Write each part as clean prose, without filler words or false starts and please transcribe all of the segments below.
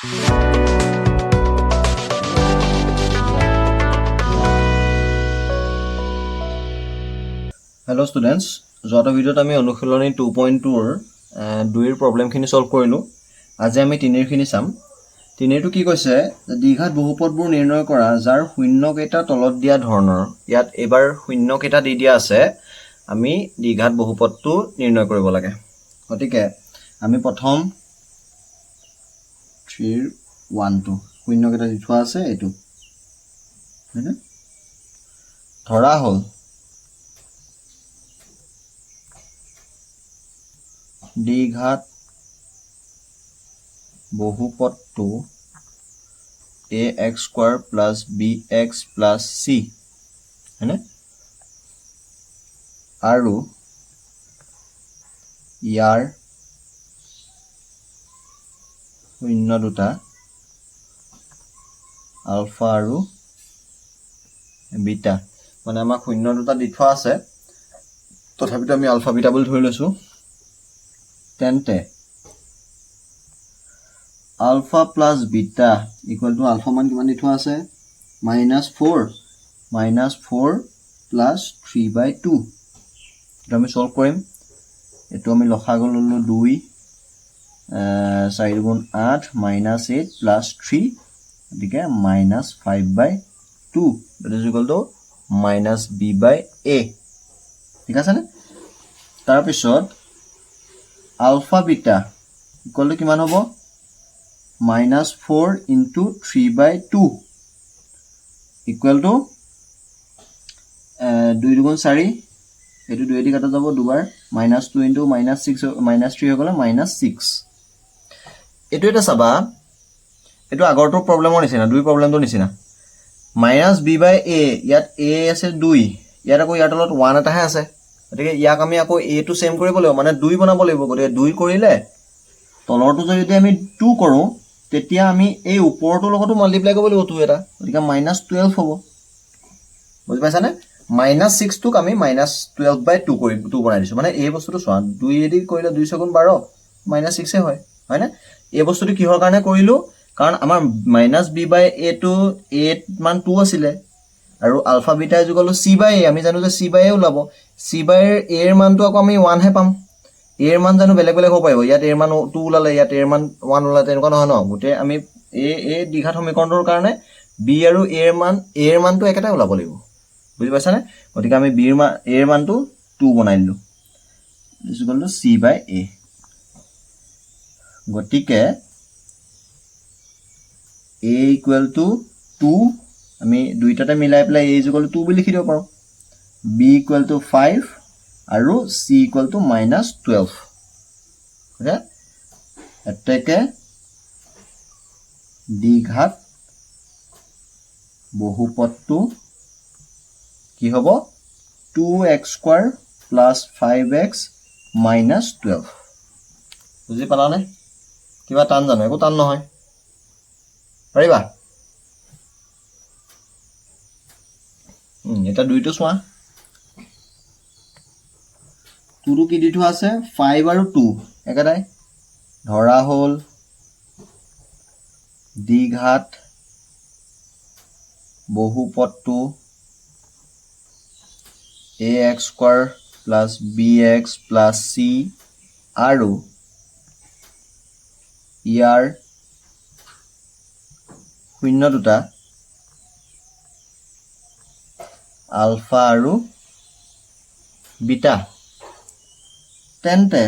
Hello students, যোৱাটো ভিডিঅ'ত আমি অনুশীলনী 2.2 দুইৰ প্ৰবলেমখিনি সলভ কৰিলো। আজি আমি তিনিৰখিনি চাম। তিনিৰটো কি কৈছে যে দ্বিঘাত বহুপদবোৰ নিৰ্ণয় কৰা যাৰ শূন্য কেইটা তলত দিয়া ধৰণৰ। ইয়াত এবাৰ শূন্য কেইটা দি দিয়া আছে, আমি দ্বিঘাত বহুপদটো নিৰ্ণয় কৰিব লাগে। গতিকে আমি প্ৰথম 3 1 2 শূন্য কেইটা দি থোৱা আছে এইটো ধৰা হ'ল দ্বিঘাত বহুপদটো ax square plus bx plus c হয়নে আৰু ইয়াৰ শূন্য দুটা আলফা আৰু বিটা মানে আমাক শূন্য দুটা দি থোৱা আছে, তথাপিতো আমি আলফা বিটা বুলি ধৰি লৈছো। তেন্তে alpha plus beta equal to alpha মান কিমান দি থোৱা আছে -4 plus 3/2 এটা আমি সলভ কৰিম। এটো আমি লসাগু ললো 2 4 গুণ 8 -8 plus 3 গতিকে -5/2 that is equal to -b/a ঠিক আছে নে। তাৰ পিছত alpha beta equal to কিমান হ'ব -4 into 3/2 equal to 2 দুগুণ 4 এটো 2 দি কাটা যাব দুবাৰ -2 into -3 হৈ গলে -6 এটো এটা চাবা এটো আগৰটো প্ৰবলেমৰ নিচিনা দুই প্ৰবলেমটো নিচিনা -b/a ইয়াত a আছে 2 ইয়াত আকৌ ইয়াৰ তলত 1 এটাহে আছে গতিকে ইয়াক আমি আকৌ a টো সেম কৰিব লাগিব মানে 2 বনাব লাগিব গতিকে 2 কৰিলে তলৰটো যদি আমি 2 কৰো তেতিয়া আমি এই ওপৰটো লগতো মাল্টিপ্লাই কৰিব লাগিব 2 এটা গতিকে -12 হ'ব বুজি পাইছানে। -6 টোক আমি -12/2 কৰি 2 বনাই দিছো মানে এই বস্তুটো চোৱা 2 এদি কৰিলে 2 * 12 -6 হয় হয়নে। এই বস্তুটো কিহৰ কাৰণে কৰিলো কাৰণ আমাৰ -b/a টো a মান 2 আছিল আৰু ULFA beta equal to c/a আমি জানো যে c/a ওলাব c/a এর মানটো আকৌ আমি 1 হে পাম এর মান জানো বেলেগ বেলেগ হ'ব পাৰিব ইয়াত এৰ মান 2 ওলালে ইয়াত এৰ মান 1 ওলালে তেনেকুৱা নহয় ন গুটে আমি এ দ্বিঘাত সমীকৰণটোৰ কাৰণে b আৰু এৰ মানটো একেটাই ওলাব লাগিব বুজি পাইছানে। গতিকে আমি b এৰ মানটো 2 বনাই দিলো ইজ ইকুয়াল টু c/a গতিকে a ইকুয়াল টু 2 আমি দুইটাতে মিলাই পেলাই a ইকুয়াল টু 2 বুলি লিখি দিব পাৰো b ইকুয়াল টু 5 আৰু c ইকুয়াল টু -12 ওকে এতেকে দ্বিঘাত বহুপদটো কি হ'ব 2x² + 5x - 12 বুজি পালানে কিবা টান জানো একো টান নহয় পাৰিবা এটা দুইটো চোৱা 2 টো কি দি থোৱা আছে 5 আৰু 2 একেটাই ধৰা হ'ল দ্বিঘাত বহুপদটো ax² + bx + c আৰু ইয়াৰ শূন্য দুটা আলফা আৰু বিটা তেন্তে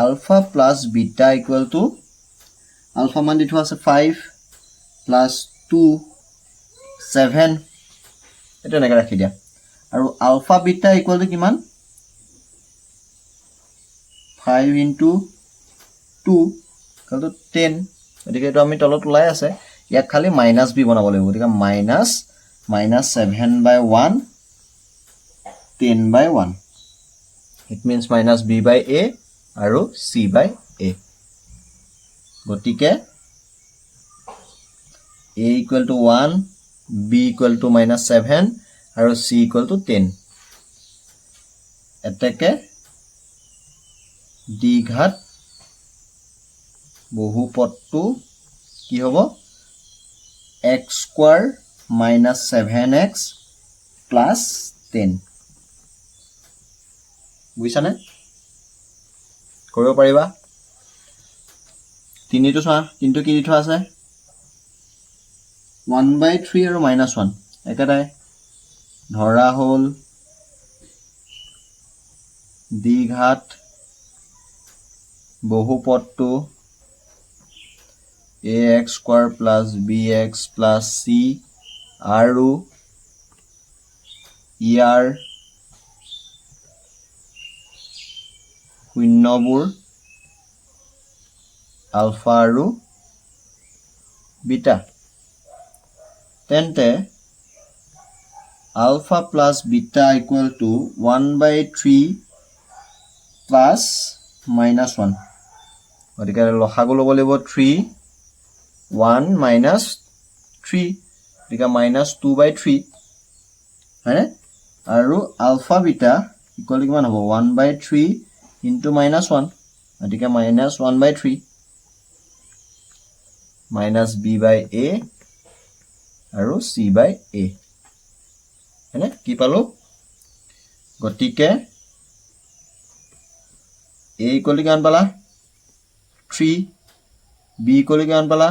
alpha plus beta equal to alpha মান দি থোৱা আছে 5 plus 2 7 এটা এনেকৈ ৰাখি দিয়া আৰু alpha beta equal to কিমান 5 into 2 equal to 10 গতিকে এটো আমি তলত ওলাই আছে ইয়াক খালি -b বনাব লাগিব গতিকে -7/1 10/1 it means -b/a আৰু c/a গতিকে a equal to 1 b equal to -7 আৰু c equal to 10 এতেকে দ্বিঘাত বহুপদটো কি হ'ব x² minus 7x plus 10 বুজিছানে কৰিব পাৰিবা তিনিটো চোৱা তিনিটো কি দি থোৱা আছে 1/3 আৰু -1 একেটাই ধৰা হ'ল দ্বিঘাত বহুপদটো ax² plus bx plus c আৰু ইয়াৰ শূন্যবোৰ আলফা আৰু বিটা তেন্তে alpha plus beta equal to 1/3 plus -1 গতিকে লসাগু ল'ব লাগিব 3 1 minus 3 গতিকে -2/3 হয়নে আৰু alpha beta equal to কিমান হ'ব 1/3 into -1 গতিকে -1/3 minus b/a আৰু c/a হয়নে কি পালো গতিকে a equal to কিমান পালা 3 b equal to কিমান পালা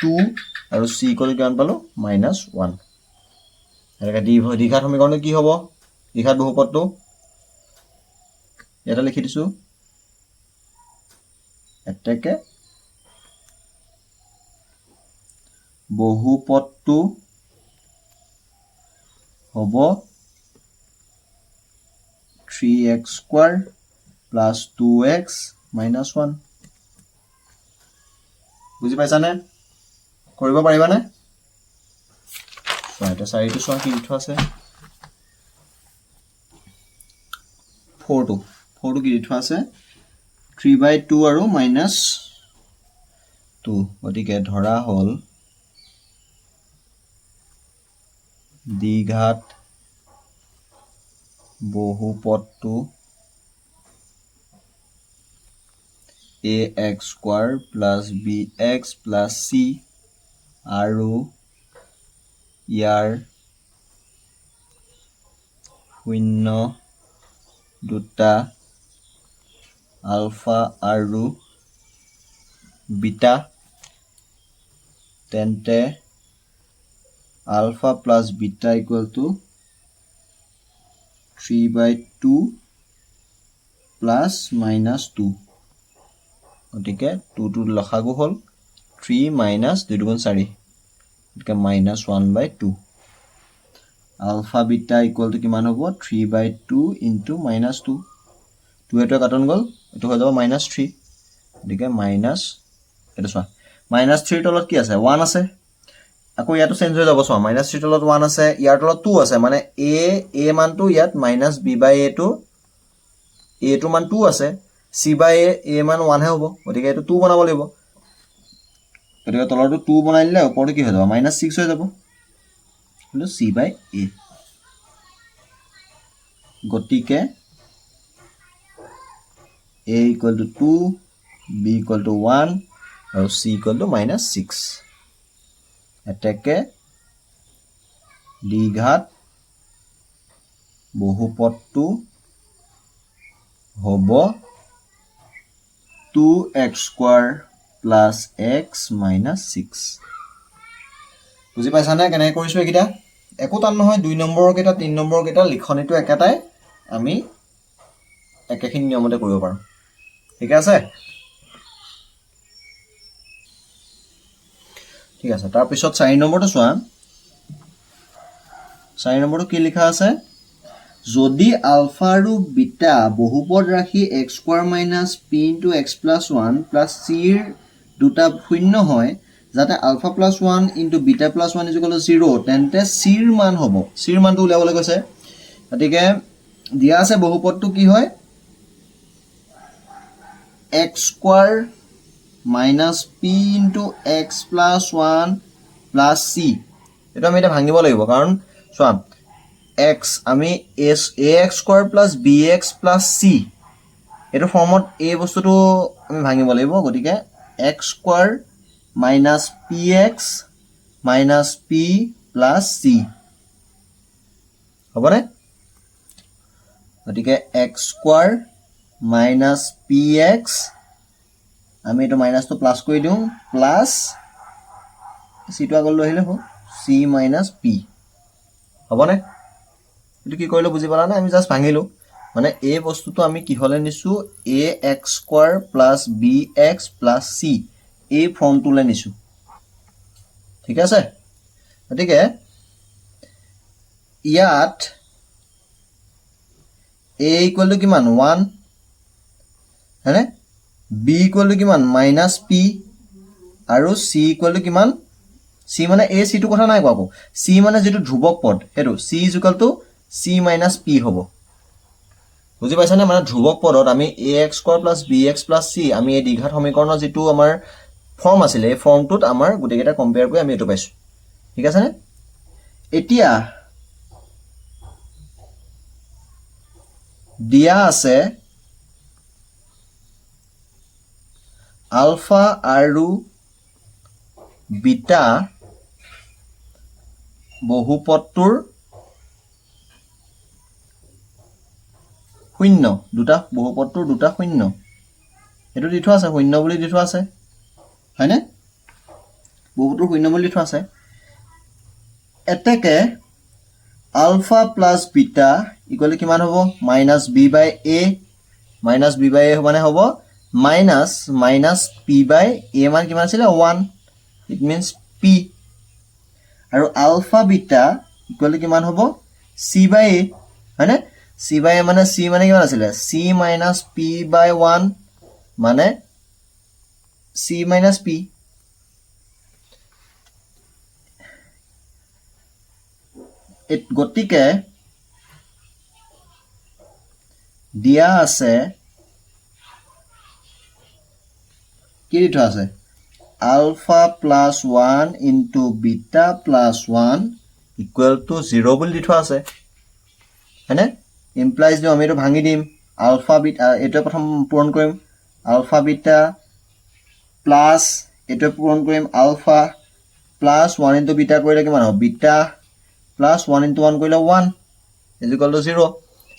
2 আৰু c equal to কিমান পালো -1 এনেকৈ দ্বিঘাত সমীকৰণটো কি হ'ব দ্বিঘাত বহুপদটো এটা লিখি দিছো এতেকে বহুপদটো হ'ব 3x² plus 2x minus 1 বুজি পাইছানে কৰিব পাৰিবানে এটা চাৰিটো চোৱা কি লিখা আছে 4টো কি লিখা আছে 3/2 আৰু -2 গতিকে ধৰা হ'ল দ্বিঘাত বহুপদটো ax² plus bx plus c আৰু ইয়াৰ শূন্য দুটা আলফা আৰু বিটা তেন্তে alpha plus beta equal to 3/2 plus -2 গতিকে 2 লসাগু হ'ল 3 minus 2 × 4 গতিকে -1/2 alpha beta equal to কিমান হ'ব 3/2 into -2 2 এটা কাটন গ'ল এটো হৈ যাব -3 গতিকে মাইনাস এটা চোৱা -3 তলত কি আছে 1 আছে আকৌ ইয়াতো চেঞ্জ হৈ যাব চোৱা -3 তলত 1 আছে ইয়াৰ তলত 2 আছে মানে a মানটো ইয়াত -b/a টো a টো মান 2 আছে c/a মান 1 হে হ'ব গতিকে এটো 2 বনাব লাগিব গতিকে তলৰটো 2 বনাই দিলে ওপৰটো কি হৈ যাব -6 হৈ যাব হলো c/a গতিকে a equal to 2 b equal to 1 আৰু c equal to -6 এতেকে দ্বিঘাত বহুপদটো হ'ব 2x² plus x minus 6 বুজি পাইছানে কেনে কৰিছো একিটা একো টান নহয় 2 নম্বৰৰ কেটা 3 নম্বৰৰ কেটা লিখনিটো একাটাই আমি একেখিনি নিয়মতে কৰিব পাৰো ঠিক আছে ঠিক আছে তাৰ পিছত 4 নম্বৰটো চোৱা 4 নম্বৰটো কি লিখা আছে যদি আলফা আৰু বিটা বহুপদ ৰাশি x² minus p into x plus 1 plus c ৰ দুটা শূন্য হয় যাতে ULFA plus 1 into beta plus 1 is equal to 0 তেন্তে c ৰ মান হ'ব c ৰ মানটো উলিয়াবলৈ কৈছে গতিকে দিয়া আছে বহুপদটো কি হয় x² minus p into x plus 1 plus c এটা আমি এটা ভাঙিব লাগিব কাৰণ চোৱা x আমি ax² plus bx plus c এটো ফৰ্মত এই বস্তুটো আমি ভাঙিব লাগিব গতিকে x square minus px minus p plus c হ'বনে গতিকে x স্কোৱাৰ মাইনাছ px আমি এইটো মাইনাছটো প্লাছ কৰি দিওঁ প্লাছ চিটো আগত লৈ আহিলে হ'ব c মাইনাছ p হ'বনে এইটো কি কৰিলো বুজি পালা না আমি জাস্ট ভাঙিলো মানে এই বস্তুটো আমি কি হলে নিছো ax square plus bx plus c এই ফৰ্মটোলে নিছো ঠিক আছে গতিকে ইয়াত a ইকুৱেল টু কিমান 1 হয়নে b ইকুৱেল টু কিমান -p আৰু c ইকুৱেল টু কিমান c মানে a c টো কথা নাই কোৱা c মানে যেটো ধ্ৰুৱক পদ হেতু c equal to c - p হ'ব বুজি পাইছানে মানে ধ্ৰুৱক পদত আমি ax square plus bx plus c আমি এই দ্বিঘাত সমীকৰণৰ যেটো আমাৰ ফৰ্ম আছিল এই ফৰ্মটোত আমাৰ গুটেকেটা কম্পেয়াৰ কৰি আমি এটো পাইছো ঠিক আছে নে এতিয়া দিয়া আছে আলফা আৰু বিটা বহুপদটোৰ শূন্য দুটা বহুপদটোৰ দুটা শূন্য এটো দি থোৱা আছে শূন্য বুলি দি থোৱা আছে হয়নে বহুপদটোৰ শূন্য বুলি দি থোৱা আছে এতেকে আলফা প্লাস বিটা ইকুৱেল কিমান হ'ব -b/a -b/a মানে হ'ব -p/a মান কিমান আছিল 1 ইট মিন্স p আৰু আলফা বিটা ইকুৱেল কিমান হ'ব c/a হয়নে c/a মানে c মানে কিমান আছিল c - p/1 মানে c - p গতিকে দিয়া আছে কি দি থোৱা আছে alpha plus 1 into beta plus 1 equal to 0 বুলি দি থোৱা আছে হয়নে implies দিও আমি এটো ভাঙি দিম alpha beta এটো প্ৰথম পূৰণ কৰিম alpha beta plus এটো পূৰণ কৰিম alpha plus 1 into beta কৰিলে কিমান হ'ব beta plus 1 into 1 কৰিলে 1 is equal to 0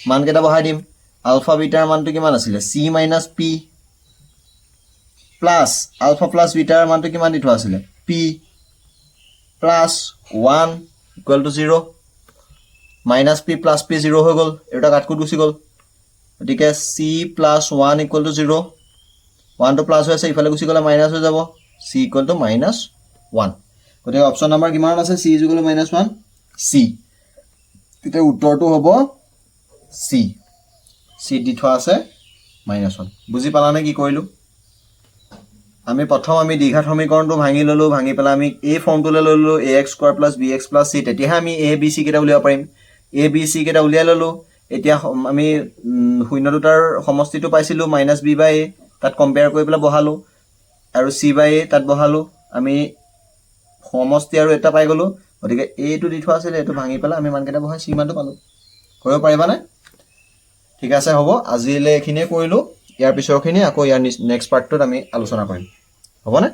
মান কেটা বহাই দিম alpha beta মানটো কিমান আছিল c - p plus alpha plus beta মানটো কিমান দি থোৱা আছিল p plus 1 equal to 0 minus p plus p 0 হৈ গল এটা কাট গুছি গল গতিকে c plus 1 equal to 0 1 to plus হৈ আছে ইফালে গুছি গলে মাইনাস হৈ যাব c equal to -1 গতিকে অপচন নম্বৰ কিমান আছে c equal to -1 c তেতিয়া উত্তৰটো হ'ব c c দি থোৱা আছে -1 বুজি পালানে কি কৰিলো আমি প্ৰথম আমি দ্বিঘাত সমীকৰণটো ভাঙি ললো ভাঙি পেলা আমি এই ফৰ্মটোলে ললো ax square plus bx plus c তেতিয়া আমি a b c কেটা উলিয়াব পাৰিম a b c কেটা উলিয়াই ললো এতিয়া আমি শূন্য দুটাৰ সমষ্টিটো পাইছিলো -b/a তাত কম্পেয়াৰ কৰি পেলা বহালো আৰু c/a তাত বহালো আমি সমষ্টি আৰু এটা পাই গলো গতিকে a টো দি থোৱা আছিল এটো ভাঙি পেলা আমি মান কেটা বহাই c মানটো পালো কৰিব পাৰিবা না ঠিক আছে হ'ব আজিলে এখিনিয়ে কৰিলো ইয়াৰ পিছৰখিনি আকৌ ইয়াৰ নেক্সট পাৰ্টটোত আমি আলোচনা কৰিম হ'ব না